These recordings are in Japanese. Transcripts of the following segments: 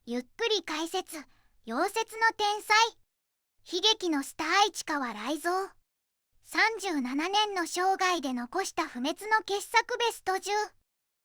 ゆっくり解説。溶接の天才。悲劇のスター市川雷蔵。37年の生涯で残した不滅の傑作ベスト10。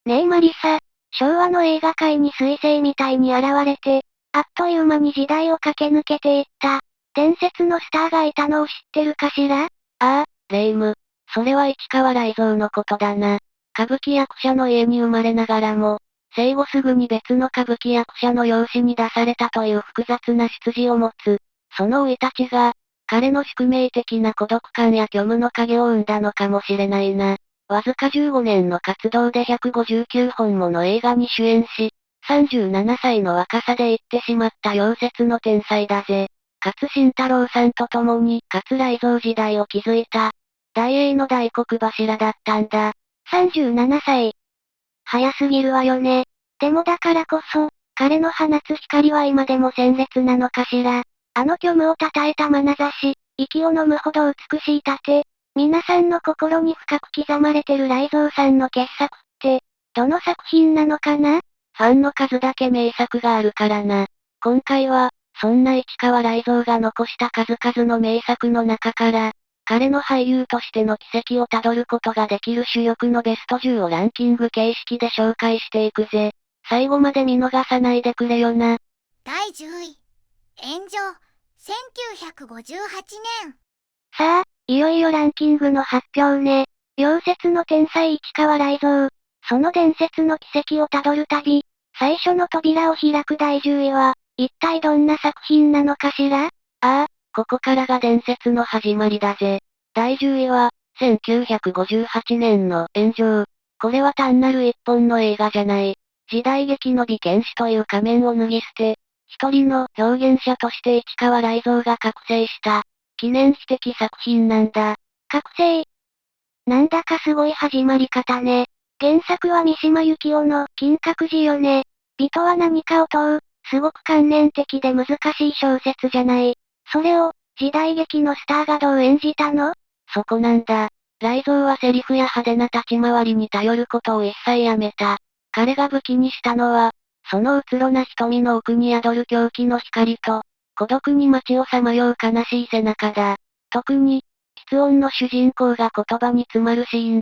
ねえマリサ、昭和の映画界に彗星みたいに現れて、あっという間に時代を駆け抜けていった、伝説のスターがいたのを知ってるかしら？ああ、レイム。それは市川雷蔵のことだな。歌舞伎役者の家に生まれながらも、生後すぐに別の歌舞伎役者の養子に出されたという複雑な出自を持つ。その生い立ちが、彼の宿命的な孤独感や虚無の影を生んだのかもしれないな。わずか15年の活動で159本もの映画に主演し、37歳の若さで言ってしまった溶接の天才だぜ。勝新太郎さんと共に勝雷蔵時代を築いた、大英の大黒柱だったんだ。37歳。早すぎるわよね。でもだからこそ、彼の放つ光は今でも鮮烈なのかしら。あの虚無を称えた眼差し、息を飲むほど美しい盾。皆さんの心に深く刻まれてる雷蔵さんの傑作って、どの作品なのかな？ファンの数だけ名作があるからな。今回は、そんな市川雷蔵が残した数々の名作の中から、彼の俳優としての軌跡をたどることができる主力のベスト10をランキング形式で紹介していくぜ。最後まで見逃さないでくれよな。第10位。炎上。1958年。さあ、いよいよランキングの発表ね。溶接の天才市川雷蔵。その伝説の軌跡をたどる旅。最初の扉を開く第10位は、一体どんな作品なのかしら？ああ、ここからが伝説の始まりだぜ。第10位は、1958年の炎上。これは単なる一本の映画じゃない。時代劇の美剣士という仮面を脱ぎ捨て、一人の表現者として市川雷蔵が覚醒した、記念碑的作品なんだ。覚醒。なんだかすごい始まり方ね。原作は三島由紀夫の金閣寺よね。美とは何かを問う、すごく観念的で難しい小説じゃない。それを、時代劇のスターがどう演じたの？そこなんだ。雷蔵はセリフや派手な立ち回りに頼ることを一切やめた。彼が武器にしたのは、そのうつろな瞳の奥に宿る狂気の光と、孤独に街をさまよう悲しい背中だ。特に、喫音の主人公が言葉に詰まるシーン。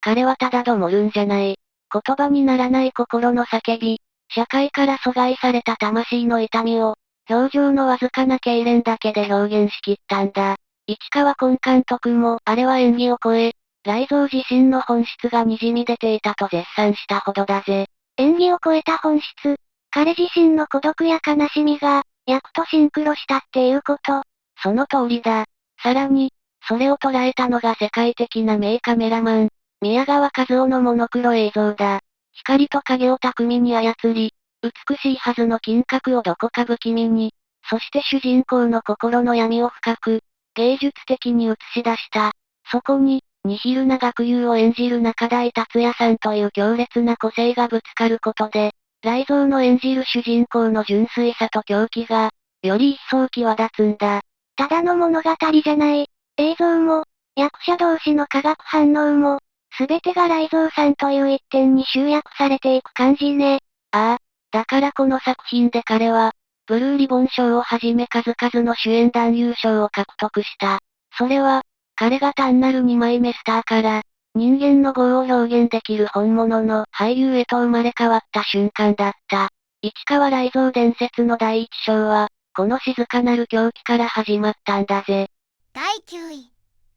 彼はただどもるんじゃない。言葉にならない心の叫び、社会から阻害された魂の痛みを、表情のわずかな痙攣だけで表現しきったんだ。市川崑監督も、あれは演技を超え、雷蔵自身の本質が滲み出ていたと絶賛したほどだぜ。演技を超えた本質。彼自身の孤独や悲しみが、役とシンクロしたっていうこと。その通りだ。さらに、それを捉えたのが世界的な名カメラマン、宮川和夫のモノクロ映像だ。光と影を巧みに操り、美しいはずの金閣をどこか不気味に、そして主人公の心の闇を深く、芸術的に映し出した。そこに、ニヒルな学友を演じる中台達也さんという強烈な個性がぶつかることで、雷蔵の演じる主人公の純粋さと狂気が、より一層際立つんだ。ただの物語じゃない。映像も、役者同士の化学反応も、すべてが雷蔵さんという一点に集約されていく感じね。ああ、だからこの作品で彼は、ブルーリボン賞をはじめ数々の主演男優賞を獲得した。それは、彼が単なる二枚目スターから、人間の業を表現できる本物の俳優へと生まれ変わった瞬間だった。市川雷蔵伝説の第一章は、この静かなる狂気から始まったんだぜ。第9位。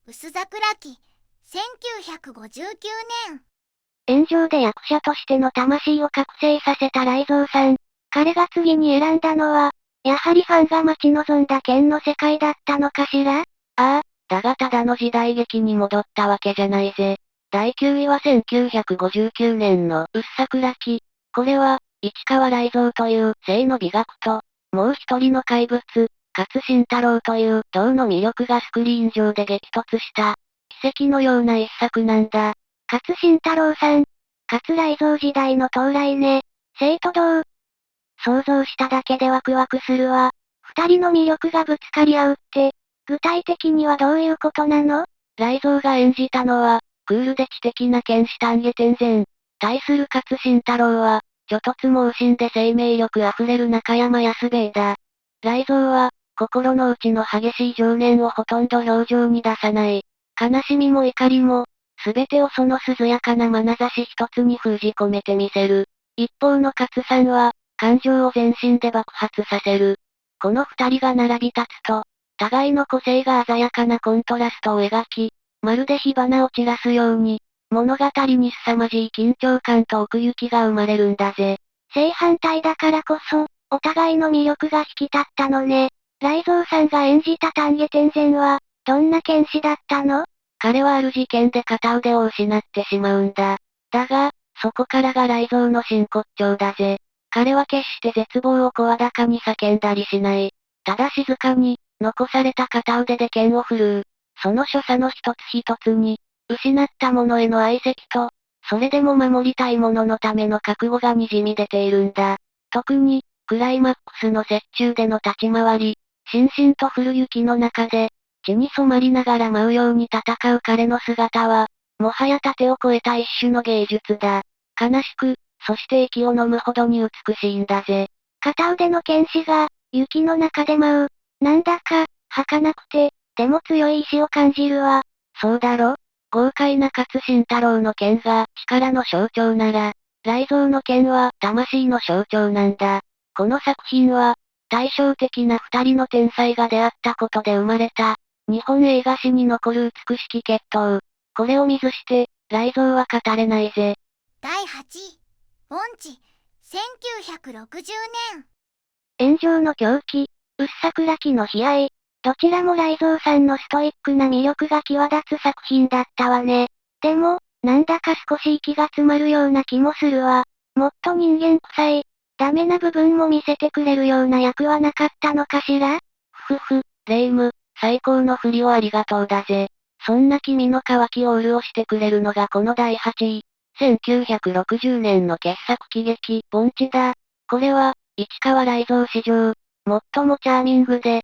薄桜期。1959年。炎上で役者としての魂を覚醒させた雷蔵さん。彼が次に選んだのは、やはりファンが待ち望んだ剣の世界だったのかしら？ああ、だがただの時代劇に戻ったわけじゃないぜ。第9位は1959年の薄桜期。これは、市川雷蔵という性の美学と、もう一人の怪物、勝新太郎という銅の魅力がスクリーン上で激突した、奇跡のような一作なんだ。勝新太郎さん。勝雷蔵時代の到来ね。生と同。想像しただけでワクワクするわ。二人の魅力がぶつかり合うって、具体的にはどういうことなの？雷蔵が演じたのは、クールで知的な剣士丹下天然。対する勝新太郎は、猪突猛進で生命力あふれる中山安兵衛だ。雷蔵は、心の内の激しい情念をほとんど表情に出さない。悲しみも怒りも、すべてをその涼やかな眼差し一つに封じ込めてみせる。一方の勝さんは、感情を全身で爆発させる。この二人が並び立つと、互いの個性が鮮やかなコントラストを描き、まるで火花を散らすように、物語に凄まじい緊張感と奥行きが生まれるんだぜ。正反対だからこそ、お互いの魅力が引き立ったのね。雷蔵さんが演じた丹下天前は、どんな剣士だったの？彼はある事件で片腕を失ってしまうんだ。だが、そこからが雷蔵の真骨頂だぜ。彼は決して絶望を声高に叫んだりしない。ただ静かに、残された片腕で剣を振るう。その所作の一つ一つに、失ったものへの愛惜と、それでも守りたいもののための覚悟が滲み出ているんだ。特に、クライマックスの雪中での立ち回り、しんしんと降る雪の中で、血に染まりながら舞うように戦う彼の姿は、もはや盾を超えた一種の芸術だ。悲しく、そして息を飲むほどに美しいんだぜ。片腕の剣士が、雪の中で舞う。なんだか、儚くて、でも強い意志を感じるわ。そうだろ？豪快な勝新太郎の剣が力の象徴なら、雷蔵の剣は魂の象徴なんだ。この作品は、対照的な二人の天才が出会ったことで生まれた、日本映画史に残る美しき決闘。これを見ずして、雷蔵は語れないぜ。第8位、盆地、1960年。炎上の狂気、うっさ暗きの悲哀。どちらも雷蔵さんのストイックな魅力が際立つ作品だったわね。でも、なんだか少し息が詰まるような気もするわ。もっと人間臭い、ダメな部分も見せてくれるような役はなかったのかしら？ふふ、レイム、最高の振りをありがとうだぜ。そんな君の渇きを潤してくれるのがこの第8位。1960年の傑作喜劇、盆地だ。これは、市川雷蔵史上、最もチャーミングで、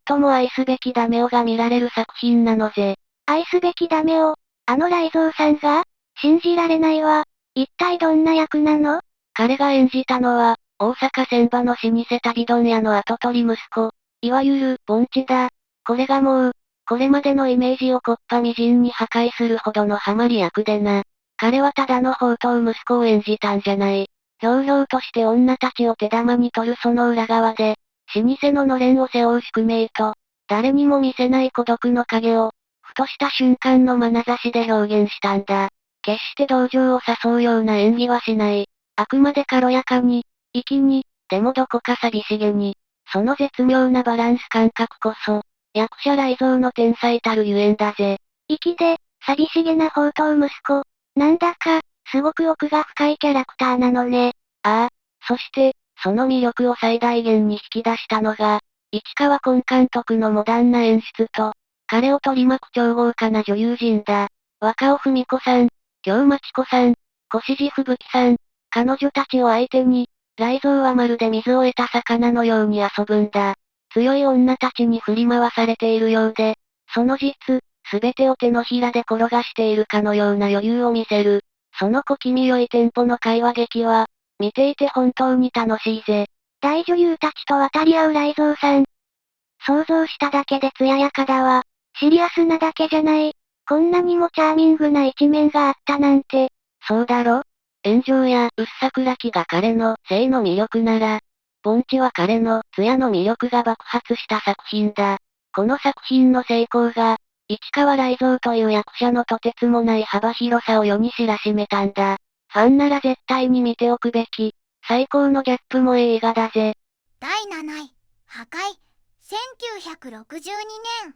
最も愛すべきダメ男が見られる作品なのぜ。愛すべきダメを、あの雷蔵さんが？信じられないわ。一体どんな役なの？彼が演じたのは、大阪船場の老舗旅問屋の跡取り息子、いわゆる、盆地だ。これがもう、これまでのイメージを木っ端みじんに破壊するほどのハマり役でな。彼はただの宝刀息子を演じたんじゃない。ひょうひょうとして女たちを手玉に取るその裏側で、老舗ののれんを背負う宿命と、誰にも見せない孤独の影を、ふとした瞬間の眼差しで表現したんだ。決して同情を誘うような演技はしない。あくまで軽やかに、粋に、でもどこか寂しげに、その絶妙なバランス感覚こそ、役者雷蔵の天才たるゆえんだぜ。粋で、寂しげな宝刀息子。なんだか、すごく奥が深いキャラクターなのね。ああ、そして、その魅力を最大限に引き出したのが、市川崑監督のモダンな演出と、彼を取り巻く超豪華な女優陣だ。若尾文子さん、京町子さん、越路吹雪さん、彼女たちを相手に、雷蔵はまるで水を得た魚のように遊ぶんだ。強い女たちに振り回されているようで、その実、すべてを手のひらで転がしているかのような余裕を見せる。その小気味良いテンポの会話劇は、見ていて本当に楽しいぜ。大女優たちと渡り合う雷蔵さん。想像しただけで艶やかだわ。シリアスなだけじゃない。こんなにもチャーミングな一面があったなんて。そうだろ？炎上やうっさくらきが彼の性の魅力なら、盆地は彼の艶の魅力が爆発した作品だ。この作品の成功が、市川雷蔵という役者のとてつもない幅広さを世に知らしめたんだ。ファンなら絶対に見ておくべき、最高のギャップ萌え映画だぜ。第7位、破壊、1962年。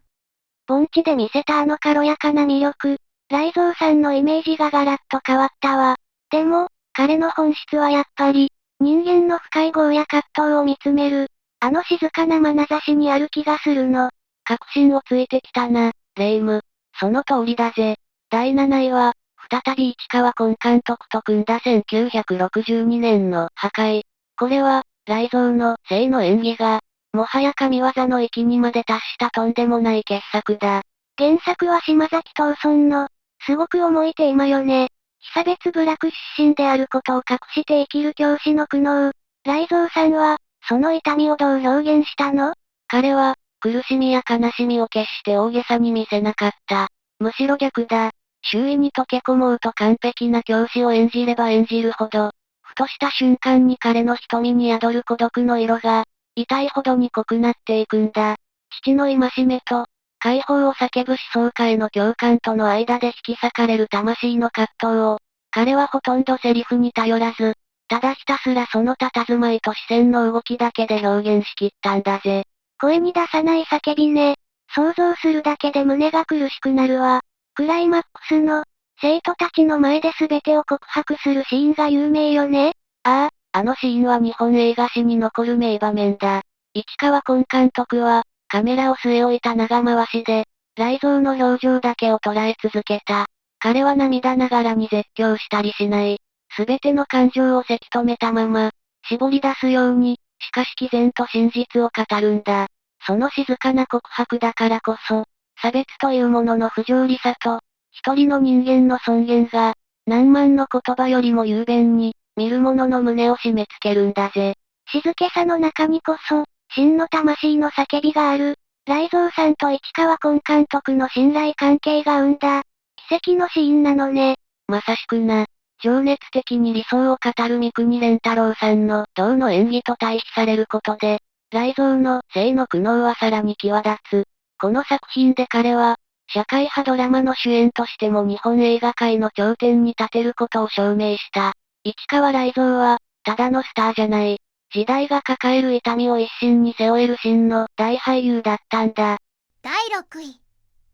盆地で見せたあの軽やかな魅力。雷蔵さんのイメージがガラッと変わったわ。でも、彼の本質はやっぱり、人間の深い業や葛藤を見つめる、あの静かな眼差しにある気がするの。確信をついてきたな、レイム。その通りだぜ。第7位は、再び市川崑監督と組んだ1962年の破壊。これは、雷蔵の性の演技が、もはや神業の域にまで達したとんでもない傑作だ。原作は島崎藤村の、すごく重いテーマよね。被差別部落出身であることを隠して生きる教師の苦悩。雷蔵さんは、その痛みをどう表現したの？彼は、苦しみや悲しみを決して大げさに見せなかった。むしろ逆だ。周囲に溶け込もうと完璧な教師を演じれば演じるほど、ふとした瞬間に彼の瞳に宿る孤独の色が、痛いほどに濃くなっていくんだ。父の戒めと、解放を叫ぶ思想家への共感との間で引き裂かれる魂の葛藤を、彼はほとんどセリフに頼らず、ただひたすらその佇まいと視線の動きだけで表現しきったんだぜ。声に出さない叫びね。想像するだけで胸が苦しくなるわ。クライマックスの、生徒たちの前で全てを告白するシーンが有名よね。ああ、あのシーンは日本映画史に残る名場面だ。市川崑監督は、カメラを据え置いた長回しで、雷蔵の表情だけを捉え続けた。彼は涙ながらに絶叫したりしない。すべての感情をせき止めたまま、絞り出すように、しかし毅然と真実を語るんだ。その静かな告白だからこそ、差別というものの不条理さと、一人の人間の尊厳が、何万の言葉よりも雄弁に、見る者の胸を締め付けるんだぜ。静けさの中にこそ、真の魂の叫びがある。雷蔵さんと市川崑監督の信頼関係が生んだ、奇跡のシーンなのね。まさしくな。情熱的に理想を語る三國連太郎さんの銅の演技と対比されることで、雷蔵の生の苦悩はさらに際立つ。この作品で彼は、社会派ドラマの主演としても日本映画界の頂点に立てることを証明した。市川雷蔵は、ただのスターじゃない。時代が抱える痛みを一身に背負える真の大俳優だったんだ。第6位、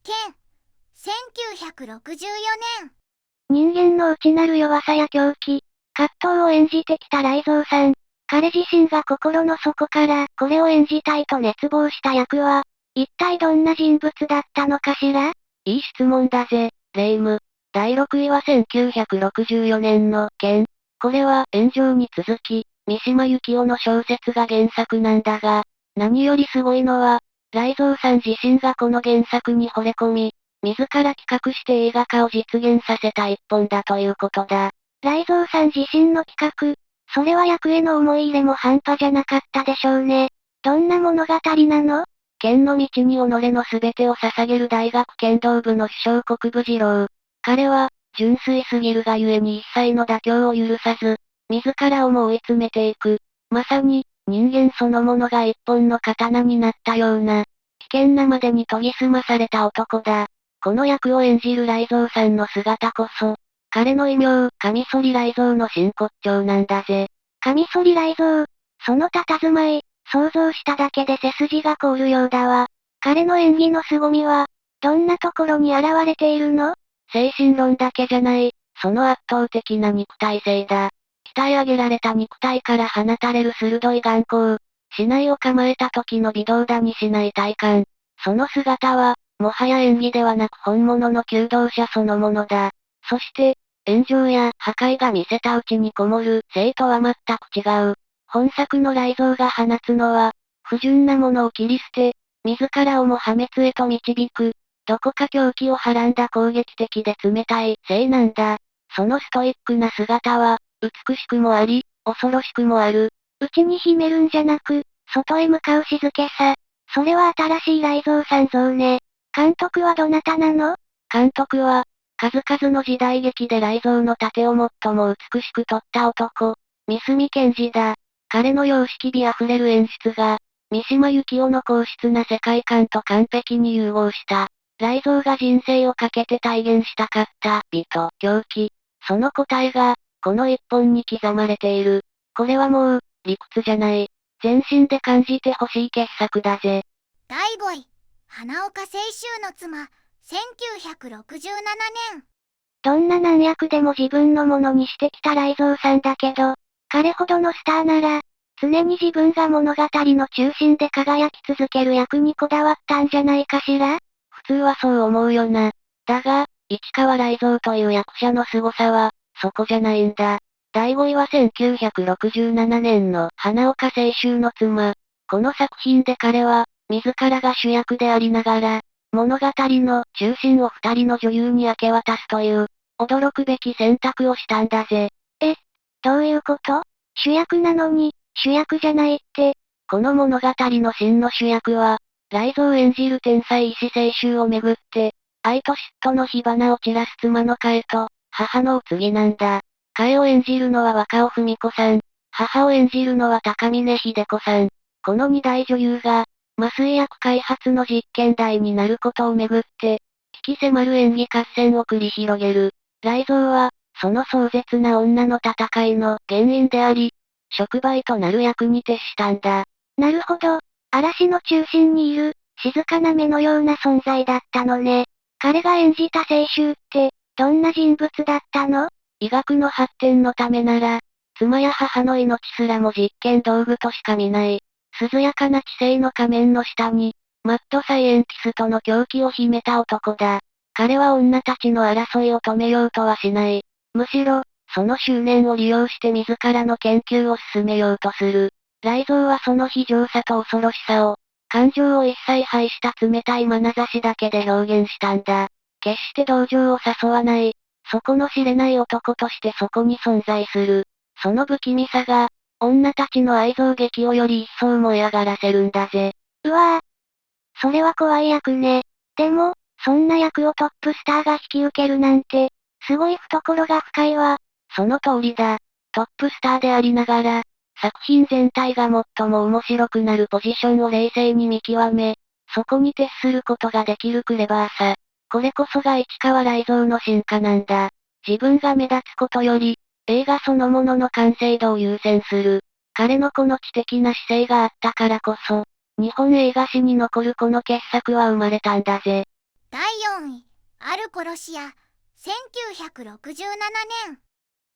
剣、1964年。人間の内なる弱さや狂気、葛藤を演じてきた雷蔵さん。彼自身が心の底からこれを演じたいと熱望した役は、一体どんな人物だったのかしら？いい質問だぜ、レイム。第6位は1964年の剣。これは炎上に続き、三島由紀夫の小説が原作なんだが、何よりすごいのは、雷蔵さん自身がこの原作に惚れ込み、自ら企画して映画化を実現させた一本だということだ。雷蔵さん自身の企画、それは役への思い入れも半端じゃなかったでしょうね。どんな物語なの？剣の道に己の全てを捧げる大学剣道部の主将国分次郎。彼は、純粋すぎるがゆえに一切の妥協を許さず、自らをも追い詰めていく。まさに、人間そのものが一本の刀になったような、危険なまでに研ぎ澄まされた男だ。この役を演じる雷蔵さんの姿こそ、彼の異名、カミソリ雷蔵の真骨頂なんだぜ。カミソリ雷蔵、その佇まい、想像しただけで背筋が凍るようだわ。彼の演技の凄みは、どんなところに現れているの？精神論だけじゃない、その圧倒的な肉体性だ。鍛え上げられた肉体から放たれる鋭い眼光、竹刀を構えた時の微動だにしない体感。その姿は、もはや演技ではなく本物の弓道者そのものだ。そして、炎上や破壊が見せたうちにこもる性とは全く違う。本作の雷蔵が放つのは、不純なものを切り捨て、自らをも破滅へと導く、どこか狂気をはらんだ攻撃的で冷たい性なんだ。そのストイックな姿は、美しくもあり、恐ろしくもある。内に秘めるんじゃなく、外へ向かう静けさ。それは新しい雷蔵さん像ね。監督はどなたなの？監督は、数々の時代劇で雷蔵の盾を最も美しく撮った男、三角健二だ。彼の様式美あふれる演出が、三島由紀夫の硬質な世界観と完璧に融合した。雷蔵が人生をかけて体現したかった美と狂気。その答えが、この一本に刻まれている。これはもう、理屈じゃない。全身で感じてほしい傑作だぜ。第5位、花岡清舟の妻、1967年。どんな難役でも自分のものにしてきた雷蔵さんだけど、彼ほどのスターなら、常に自分が物語の中心で輝き続ける役にこだわったんじゃないかしら？普通はそう思うよな。だが、市川雷蔵という役者の凄さは、そこじゃないんだ。第5位は1967年の花岡清舟の妻。この作品で彼は、自らが主役でありながら、物語の中心を二人の女優に明け渡すという、驚くべき選択をしたんだぜ。どういうこと？主役なのに、主役じゃないって。この物語の真の主役は、雷蔵演じる天才医師清舟をめぐって、愛と嫉妬の火花を散らす妻のカエと、母のお次なんだ。カエを演じるのは若尾文子さん。母を演じるのは高峰秀子さん。この二大女優が、麻酔薬開発の実験台になることをめぐって、引き迫る演技合戦を繰り広げる。雷蔵は、その壮絶な女の戦いの原因であり、触媒となる役に徹したんだ。なるほど。嵐の中心にいる、静かな目のような存在だったのね。彼が演じた清舟って、どんな人物だったの？医学の発展のためなら、妻や母の命すらも実験道具としか見ない。涼やかな知性の仮面の下に、マッドサイエンティストの狂気を秘めた男だ。彼は女たちの争いを止めようとはしない。むしろ、その執念を利用して自らの研究を進めようとする。雷蔵はその非常さと恐ろしさを、感情を一切排した冷たい眼差しだけで表現したんだ。決して同情を誘わない、底の知れない男としてそこに存在する。その不気味さが、女たちの愛憎劇をより一層燃え上がらせるんだぜ。うわぁ。それは怖い役ね。でも、そんな役をトップスターが引き受けるなんて、すごい懐が深いわ。その通りだ。トップスターでありながら、作品全体が最も面白くなるポジションを冷静に見極め、そこに徹することができるクレバーさ。これこそが市川雷蔵の進化なんだ。自分が目立つことより、映画そのものの完成度を優先する。彼のこの知的な姿勢があったからこそ、日本映画史に残るこの傑作は生まれたんだぜ。第4位、ある殺し屋、1967年。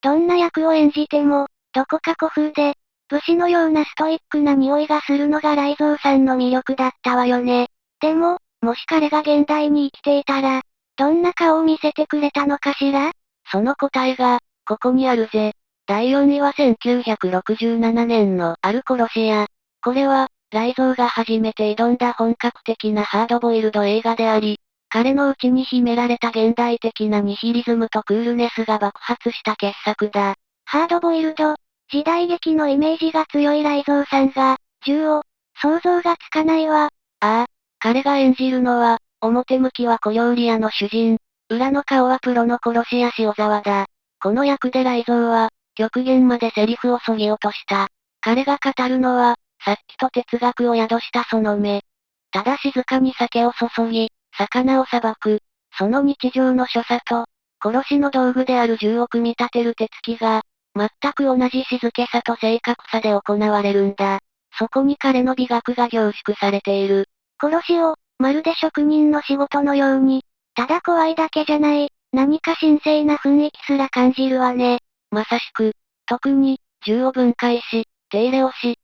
どんな役を演じても、どこか古風で、武士のようなストイックな匂いがするのが雷蔵さんの魅力だったわよね。でも、もし彼が現代に生きていたら、どんな顔を見せてくれたのかしら？その答えが、ここにあるぜ。第4位は1967年のある殺し屋。これは、雷蔵が初めて挑んだ本格的なハードボイルド映画であり、彼の内に秘められた現代的なニヒリズムとクールネスが爆発した傑作だ。ハードボイルド、時代劇のイメージが強い雷蔵さんが、銃を、想像がつかないわ。ああ、彼が演じるのは、表向きは小料理屋の主人、裏の顔はプロの殺し屋塩沢だ。この役で雷蔵は、極限までセリフを削ぎ落とした。彼が語るのは、殺気と哲学を宿したその目。ただ静かに酒を注ぎ、魚をさばく。その日常の所作と、殺しの道具である銃を組み立てる手つきが、全く同じ静けさと正確さで行われるんだ。そこに彼の美学が凝縮されている。殺しを、まるで職人の仕事のように、ただ怖いだけじゃない、何か神聖な雰囲気すら感じるわね。まさしく、特に、銃を分解し、手入れをし、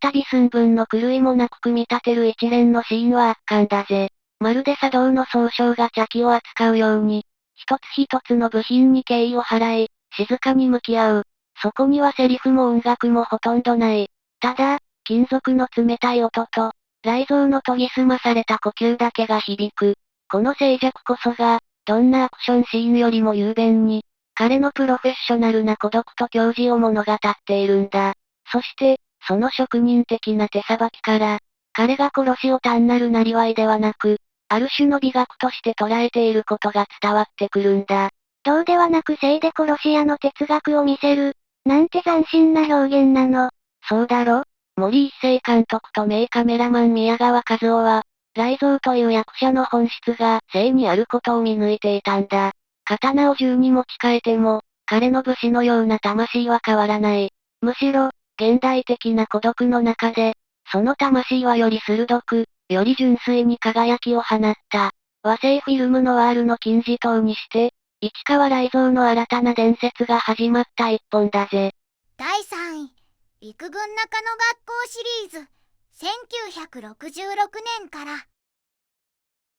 再び寸分の狂いもなく組み立てる一連のシーンは圧巻だぜ。まるで茶道の総称が茶器を扱うように、一つ一つの部品に敬意を払い、静かに向き合う。そこにはセリフも音楽もほとんどない。ただ、金属の冷たい音と、雷蔵の研ぎ澄まされた呼吸だけが響く。この静寂こそが、どんなアクションシーンよりも雄弁に、彼のプロフェッショナルな孤独と矜持を物語っているんだ。そして、その職人的な手さばきから、彼が殺しを単なる生業ではなく、ある種の美学として捉えていることが伝わってくるんだ。道ではなく性で殺し屋の哲学を見せる、なんて斬新な表現なの。そうだろ？森一成監督と名カメラマン宮川和夫は、雷蔵という役者の本質が性にあることを見抜いていたんだ。刀を銃に持ち替えても、彼の武士のような魂は変わらない。むしろ、現代的な孤独の中で、その魂はより鋭く、より純粋に輝きを放った。和製フィルムノワールの金字塔にして、市川雷蔵の新たな伝説が始まった一本だぜ。第3位、陸軍中野学校シリーズ、1966年から。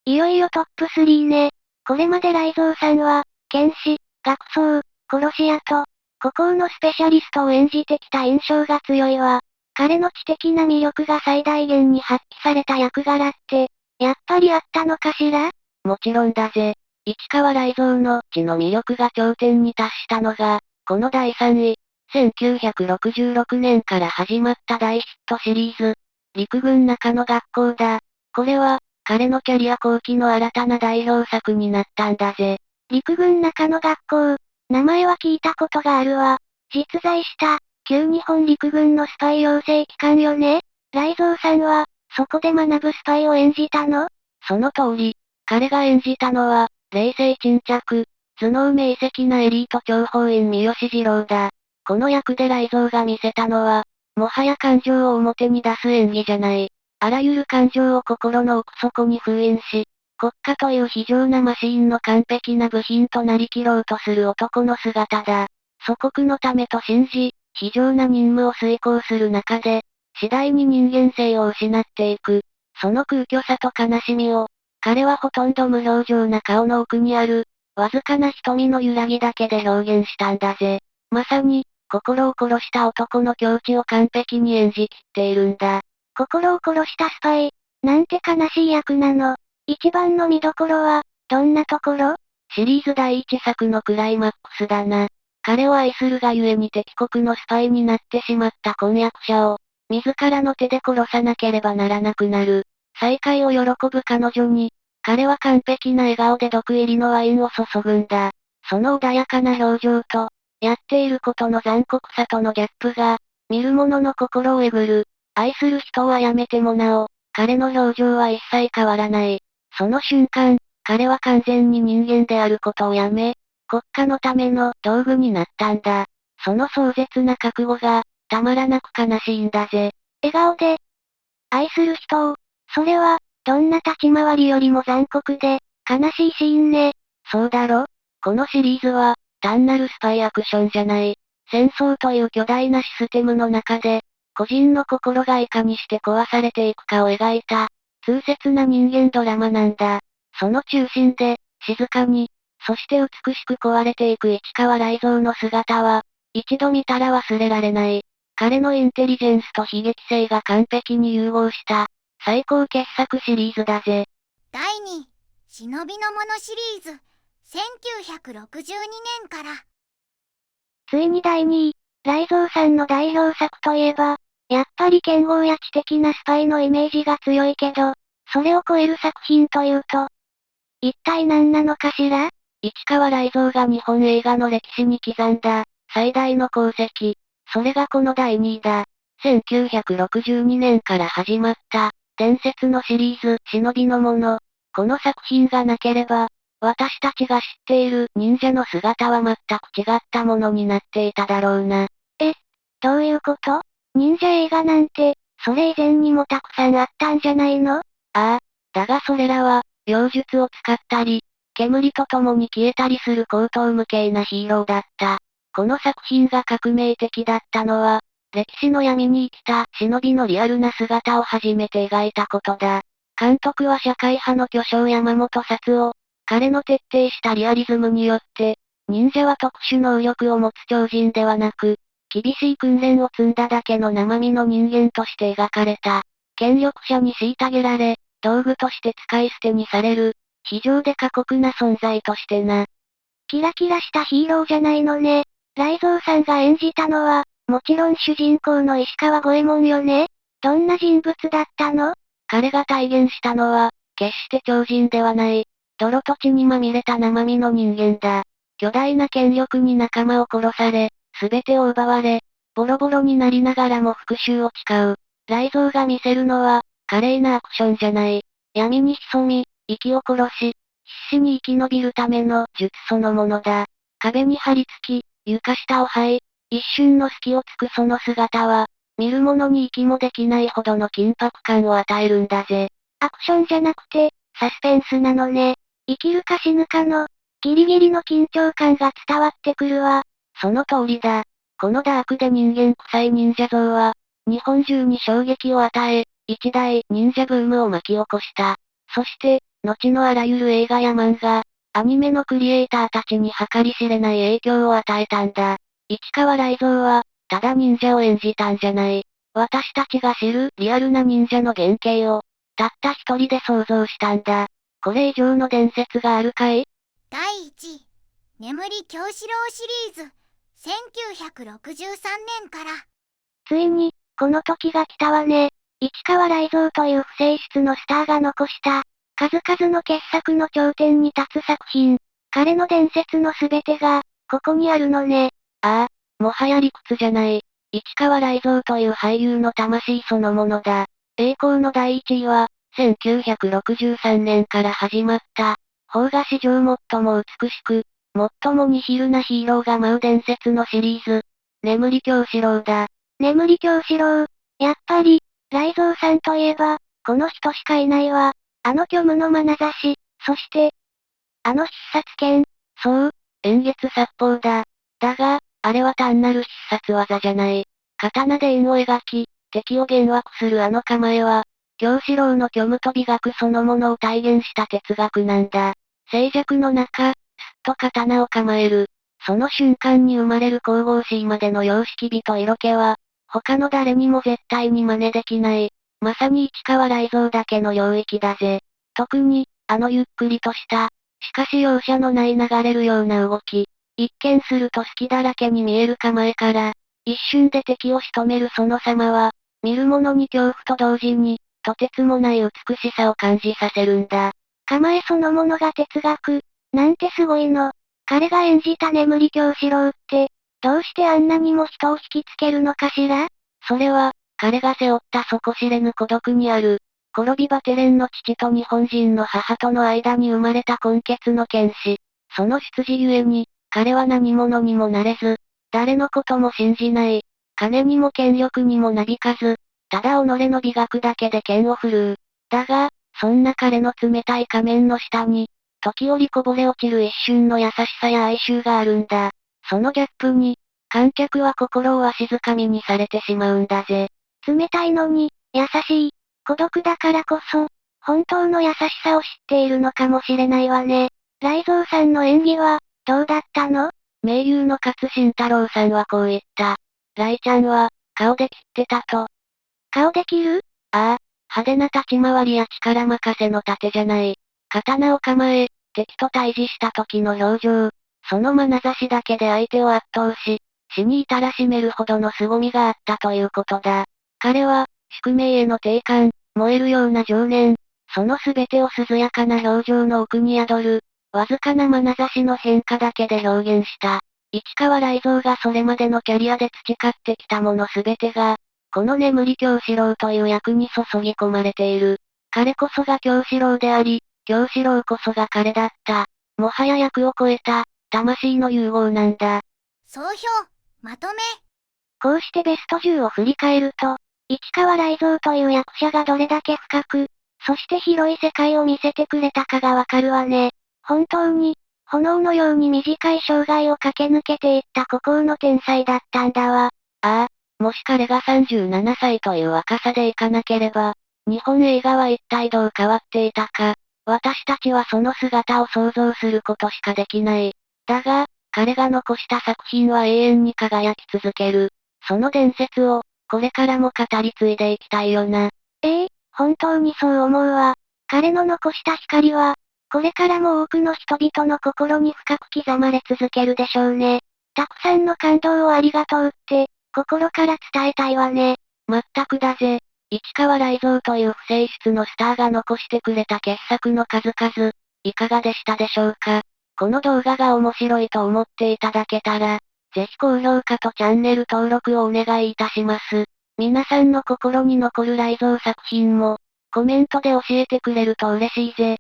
いよいよトップ3ね。これまで雷蔵さんは、剣士、学僧、殺し屋と、孤高のスペシャリストを演じてきた印象が強いわ。彼の知的な魅力が最大限に発揮された役柄って、やっぱりあったのかしら？もちろんだぜ。市川雷蔵の血の魅力が頂点に達したのが、この第3位。1966年から始まった大ヒットシリーズ、陸軍中野学校だ。これは、彼のキャリア後期の新たな代表作になったんだぜ。陸軍中野学校。名前は聞いたことがあるわ。実在した、旧日本陸軍のスパイ養成機関よね。雷蔵さんは、そこで学ぶスパイを演じたの？その通り。彼が演じたのは、冷静沈着、頭脳明晰なエリート諜報員三好次郎だ。この役で雷蔵が見せたのは、もはや感情を表に出す演技じゃない。あらゆる感情を心の奥底に封印し、国家という非常なマシーンの完璧な部品となりきろうとする男の姿だ。祖国のためと信じ、非常な任務を遂行する中で、次第に人間性を失っていく。その空虚さと悲しみを、彼はほとんど無表情な顔の奥にある、わずかな瞳の揺らぎだけで表現したんだぜ。まさに、心を殺した男の境地を完璧に演じきっているんだ。心を殺したスパイ。なんて悲しい役なの。一番の見どころは、どんなところ？シリーズ第一作のクライマックスだな。彼を愛するがゆえに敵国のスパイになってしまった婚約者を、自らの手で殺さなければならなくなる。再会を喜ぶ彼女に、彼は完璧な笑顔で毒入りのワインを注ぐんだ。その穏やかな表情と、やっていることの残酷さとのギャップが、見る者の心をえぐる。愛する人を殺めてもなお、彼の表情は一切変わらない。その瞬間、彼は完全に人間であることをやめ、国家のための道具になったんだ。その壮絶な覚悟が、たまらなく悲しいんだぜ。笑顔で、愛する人を、それは、どんな立ち回りよりも残酷で、悲しいシーンね。そうだろ？このシリーズは、単なるスパイアクションじゃない。戦争という巨大なシステムの中で、個人の心がいかにして壊されていくかを描いた、痛切な人間ドラマなんだ。その中心で、静かに、そして美しく壊れていく市川雷蔵の姿は、一度見たら忘れられない。彼のインテリジェンスと悲劇性が完璧に融合した、最高傑作シリーズだぜ。第2、忍びの者シリーズ、1962年から。ついに第2位、雷蔵さんの代表作といえば、やっぱり剣豪や知的なスパイのイメージが強いけど、それを超える作品というと、一体何なのかしら？市川雷蔵が日本映画の歴史に刻んだ、最大の功績。それがこの第2位だ。1962年から始まった、伝説のシリーズ、忍びの者。この作品がなければ、私たちが知っている忍者の姿は全く違ったものになっていただろうな。どういうこと？忍者映画なんて、それ以前にもたくさんあったんじゃないの？ああ、だがそれらは、妖術を使ったり、煙と共に消えたりする高等無形なヒーローだった。この作品が革命的だったのは、歴史の闇に生きた忍びのリアルな姿を初めて描いたことだ。監督は社会派の巨匠山本薩夫。彼の徹底したリアリズムによって、忍者は特殊能力を持つ超人ではなく、厳しい訓練を積んだだけの生身の人間として描かれた。権力者に虐げられ、道具として使い捨てにされる、非常で過酷な存在としてな。キラキラしたヒーローじゃないのね。雷蔵さんが演じたのは、もちろん主人公の石川五右衛門よね。どんな人物だったの？彼が体現したのは、決して超人ではない。泥と血にまみれた生身の人間だ。巨大な権力に仲間を殺され、すべてを奪われ、ボロボロになりながらも復讐を誓う。雷蔵が見せるのは、華麗なアクションじゃない。闇に潜み、息を殺し、必死に生き延びるための術そのものだ。壁に張り付き、床下を這い、一瞬の隙をつくその姿は、見る者に息もできないほどの緊迫感を与えるんだぜ。アクションじゃなくて、サスペンスなのね。生きるか死ぬかの、ギリギリの緊張感が伝わってくるわ。その通りだ。このダークで人間臭い忍者像は、日本中に衝撃を与え、一大忍者ブームを巻き起こした。そして、後のあらゆる映画や漫画、アニメのクリエイターたちに計り知れない影響を与えたんだ。市川雷蔵は、ただ忍者を演じたんじゃない。私たちが知るリアルな忍者の原型を、たった一人で想像したんだ。これ以上の伝説があるかい？第1位、眠り京四郎シリーズ、1963年から。ついに、この時が来たわね。市川雷蔵という不世出のスターが残した、数々の傑作の頂点に立つ作品。彼の伝説のすべてが、ここにあるのね。ああ、もはや理屈じゃない。市川雷蔵という俳優の魂そのものだ。栄光の第一位は、1963年から始まった、邦画史上最も美しく、最もニヒルなヒーローが舞う伝説のシリーズ、眠り京四郎だ。眠り京四郎。やっぱり、雷蔵さんといえば、この人しかいないわ。あの虚無の眼差し、そして、あの必殺剣。そう、円月殺法だ。だが、あれは単なる必殺技じゃない。刀で円を描き、敵を幻惑するあの構えは、京四郎の虚無と美学そのものを体現した哲学なんだ。静寂の中、すっと刀を構える。その瞬間に生まれる神々しいまでの様式美と色気は、他の誰にも絶対に真似できない。まさに市川雷蔵だけの領域だぜ。特に、あのゆっくりとした、しかし容赦のない流れるような動き。一見すると隙だらけに見える構えから、一瞬で敵を仕留めるその様は、見る者に恐怖と同時に、とてつもない美しさを感じさせるんだ。構えそのものが哲学。なんてすごいの。彼が演じた眠り京四郎って、どうしてあんなにも人を引きつけるのかしら？それは、彼が背負った底知れぬ孤独にある。転びバテレンの父と日本人の母との間に生まれた根血の剣士。その出自ゆえに、彼は何者にもなれず、誰のことも信じない。金にも権力にもなびかず、ただ己の美学だけで剣を振るう。だが、そんな彼の冷たい仮面の下に、時折こぼれ落ちる一瞬の優しさや哀愁があるんだ。そのギャップに、観客は心をわしづかみにされてしまうんだぜ。冷たいのに、優しい。孤独だからこそ、本当の優しさを知っているのかもしれないわね。雷蔵さんの演技は、どうだったの？名優の勝新太郎さんはこう言った。雷ちゃんは、顔で切ってたと。顔できる？ああ、派手な立ち回りや力任せの盾じゃない。刀を構え、敵と対峙した時の表情。その眼差しだけで相手を圧倒し、死に至らしめるほどの凄みがあったということだ。彼は、宿命への定感、燃えるような情念、その全てを涼やかな表情の奥に宿る、わずかな眼差しの変化だけで表現した。市川雷蔵がそれまでのキャリアで培ってきたもの全てが、この眠り京四郎という役に注ぎ込まれている。彼こそが京四郎であり、京四郎こそが彼だった。もはや役を超えた、魂の融合なんだ。総評、まとめ。こうしてベスト10を振り返ると、市川雷蔵という役者がどれだけ深く、そして広い世界を見せてくれたかがわかるわね。本当に、炎のように短い生涯を駆け抜けていった孤高の天才だったんだわ。ああ、もし彼が37歳という若さでいかなければ、日本映画は一体どう変わっていたか。私たちはその姿を想像することしかできない。だが、彼が残した作品は永遠に輝き続ける。その伝説を、これからも語り継いでいきたいよな。本当にそう思うわ。彼の残した光は、これからも多くの人々の心に深く刻まれ続けるでしょうね。たくさんの感動をありがとうって、心から伝えたいわね。まったくだぜ。市川雷蔵という不世出のスターが残してくれた傑作の数々、いかがでしたでしょうか。この動画が面白いと思っていただけたら、ぜひ高評価とチャンネル登録をお願いいたします。皆さんの心に残る雷蔵作品も、コメントで教えてくれると嬉しいぜ。